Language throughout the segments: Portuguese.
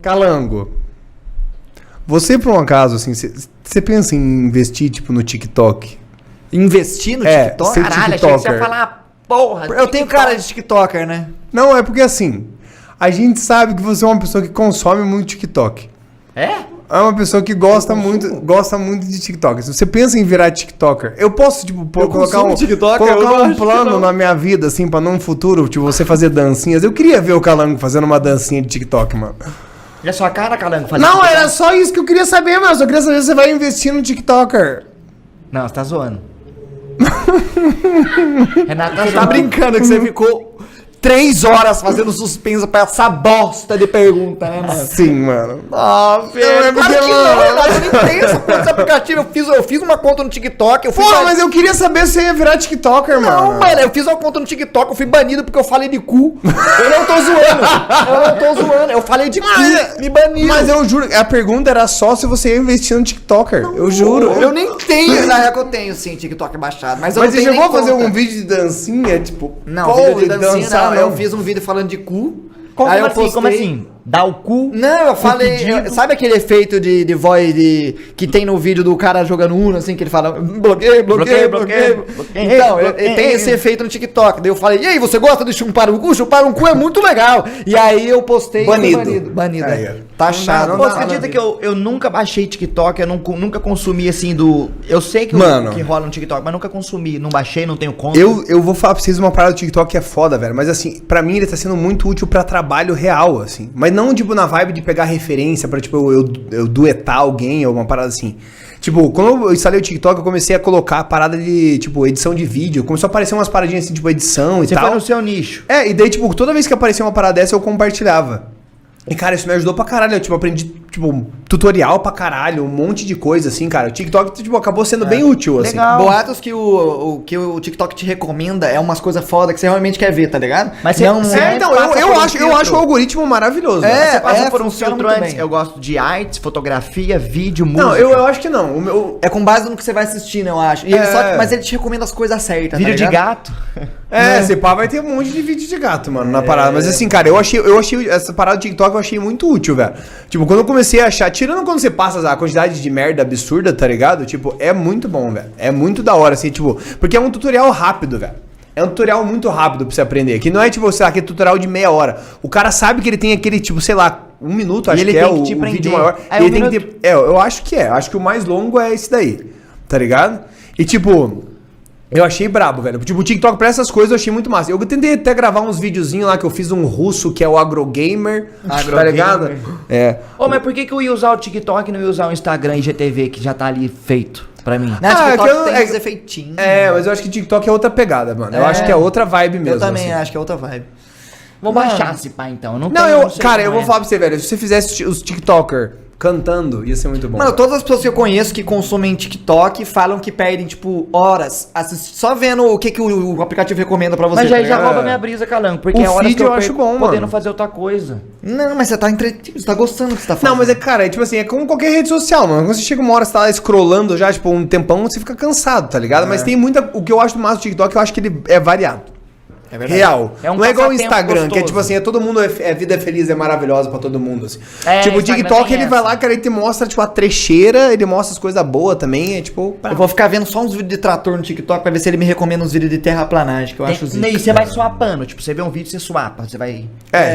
Calango. Você, por um acaso, assim, você pensa em investir, tipo, no TikTok? Investir no TikTok? ser Caralho, achei que você ia TikToker. falar, porra. Eu tenho cara de TikToker, né? Não, é porque assim, a gente sabe que você é uma pessoa que consome muito TikTok. É? É uma pessoa que gosta muito de TikTok. Se você pensa em virar TikToker, eu posso, tipo, colocar um plano na minha vida, assim, pra num futuro, tipo, você fazer dancinhas. Eu queria ver o Calango fazendo uma dancinha de TikTok, mano. E a sua cara, Calango, fazer Não, TikTok? era só isso que eu queria saber, mano. Eu só queria saber se você vai investir no TikToker. Não, você tá zoando. Renato, Você tá brincando que você ficou 3 horas fazendo suspensa pra essa bosta de pergunta, né, mano? Sim, mano. Ah, velho. Claro que não, Renato, eu nem tenho essa conta desse aplicativo. Eu fiz uma conta no TikTok. Pô, mas eu queria saber se você ia virar TikToker, mano. Não, mano, eu fiz uma conta no TikTok, eu fui banido porque eu falei de cu. Eu não tô zoando. Eu falei de cu, me baniram. Mas eu juro, a pergunta era só se você ia investir no TikToker. Eu juro. Eu nem tenho. Na real que eu tenho, sim, TikTok baixado. Mas eu Mas não você tenho chegou a nem fazer conta. um vídeo de dancinha, tipo... Não, pô, vídeo de dancinha dançar, não. Eu fiz um vídeo falando de cu. Como, aí eu assim? postei... Como assim? Dá o cu? Não, eu falei... pedido. Sabe aquele efeito de voz que tem no vídeo do cara jogando Uno, assim, que ele fala... Bloqueio. Então, tem esse efeito no TikTok. Daí eu falei, e aí, você gosta de chupar um cu? Chupar um cu é muito legal. E aí eu postei... Banido. Aí, É. Tá chato. não Pô, dá, você acredita que eu nunca baixei TikTok, eu nunca consumi assim do... Eu sei que, Mano. que rola no TikTok, mas nunca consumi, não baixei, não tenho conta. Eu vou falar pra vocês uma parada do TikTok que é foda, velho. Mas assim, pra mim ele tá sendo muito útil pra trabalho real, assim. Mas não, tipo, na vibe de pegar referência pra, tipo, eu duetar alguém ou uma parada assim. Tipo, quando eu instalei o TikTok, eu comecei a colocar a parada de, tipo, edição de vídeo. Começou a aparecer umas paradinhas assim, tipo, edição e Você tal. foi no seu nicho. É, e daí, tipo, toda vez que aparecia uma parada dessa, eu compartilhava. E, cara, isso me ajudou pra caralho. Eu, tipo, aprendi, tipo, tutorial pra caralho, um monte de coisa, assim, cara. O TikTok, tipo, acabou sendo bem útil, assim. Legal. Boatos que que o TikTok te recomenda é umas coisas foda que você realmente quer ver, tá ligado? Mas não, você- É, então, passa eu por um acho filtro. o algoritmo maravilhoso. É, né? Você passa por um funciona filtro muito antes. bem. Eu gosto de artes, fotografia, vídeo, música. Não, eu acho que não. O meu... É com base no que você vai assistindo, eu acho. E ele mas ele te recomenda as coisas certas, Vídeo tá de ligado? gato. esse pá vai ter um monte de vídeo de gato, mano, na parada. Mas assim, cara, eu achei essa parada do TikTok eu achei muito útil, velho. Tipo, quando eu comecei a achar, tirando quando você passa a quantidade de merda absurda, tá ligado? Tipo, é muito bom, velho. É muito da hora, assim, tipo, porque é um tutorial rápido, velho. É um tutorial muito rápido pra você aprender. Que não é, tipo, sei lá, aquele tutorial de meia hora. O cara sabe que ele tem aquele, tipo, sei lá, 1 minuto, acho ele que é tem que o te vídeo prender. maior. É, E ele 1 tem que minuto. ter... eu acho que é. Acho que o mais longo é esse daí, tá ligado? E, tipo... Eu achei brabo, velho. Tipo, o TikTok pra essas coisas eu achei muito massa. Eu tentei até gravar uns videozinhos lá que eu fiz um russo que é o Agrogamer. Tá ligado? É. Ô, mas por que eu ia usar o TikTok e não ia usar o Instagram e GTV que já tá ali feito pra mim? Na Ah, TikTok que eu- tem é- os efeitinhos. É, mas eu acho que TikTok é outra pegada, mano. Eu É. acho que é outra vibe mesmo. Eu também assim. acho que é outra vibe. Vou baixar esse pá então. Não, Não, tenho, sei cara, eu como vou é. falar pra você, velho. Se você fizesse os TikToker cantando, ia ser muito bom. Mano, todas as pessoas que eu conheço que consomem TikTok falam que perdem, tipo, horas só vendo o que o aplicativo recomenda pra você. Mas tá aí já ligado? rouba minha brisa, Calango. Porque O é horas feed que eu eu acho perco bom, podendo mano. fazer outra coisa. Não, mas você tá entretido, você tá gostando do que você tá fazendo. Não, mas é, cara, é tipo assim, é como qualquer rede social, mano. Quando você chega uma hora, você tá lá scrollando já, tipo, um tempão, você fica cansado, tá ligado? Mas tem muita... O que eu acho massa do TikTok, eu acho que ele é variado. É verdade. Real. É um não é igual o passatempo Instagram, que é gostoso. tipo assim, é todo mundo, a vida é feliz, é maravilhosa pra todo mundo, assim. É, tipo, o Instagram TikTok, tem ele vai essa. lá, cara, ele te mostra, tipo, a trecheira, ele mostra as coisas boas também, é tipo... Eu vou ficar vendo só uns vídeos de trator no TikTok pra ver se ele me recomenda uns vídeos de terraplanagem, que eu acho zica. E você vai swapando. Tipo, você vê um vídeo, você swapa. Você vai...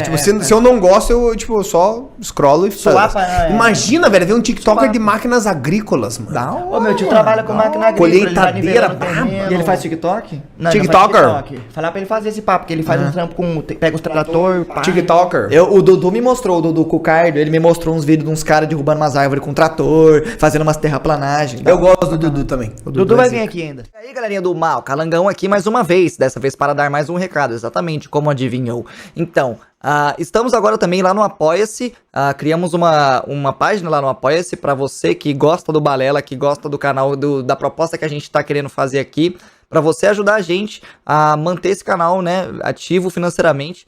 Tipo, se eu não gosto, eu, tipo, só scrollo e Swapa, foda-se. Imagina, velho, ver um TikToker Swapa. de máquinas agrícolas, mano. Da Ô, meu tio trabalha com máquina agrícola. ele vai Colheitadeira, nivelando o terreno. E ele faz TikTok? Não, ele não TikToker? faz TikTok. Falar pra ele fazer esse papo, porque ele faz um trampo com... Pega os trator, pá. TikToker. O Dudu me mostrou, o Dudu Cucardo, ele me mostrou uns vídeos de uns caras derrubando umas árvores com trator, fazendo umas terraplanagens. Eu gosto do Dudu também. O Dudu vai é vir zica. aqui ainda. E aí, galerinha do mal, Calangão aqui mais uma vez, dessa vez para dar mais um recado, exatamente como adivinhou. Então, estamos agora também lá no Apoia-se, criamos uma página lá no Apoia-se para você que gosta do Balela, que gosta do canal, da proposta que a gente tá querendo fazer aqui, para você ajudar a gente a manter esse canal, né, ativo financeiramente.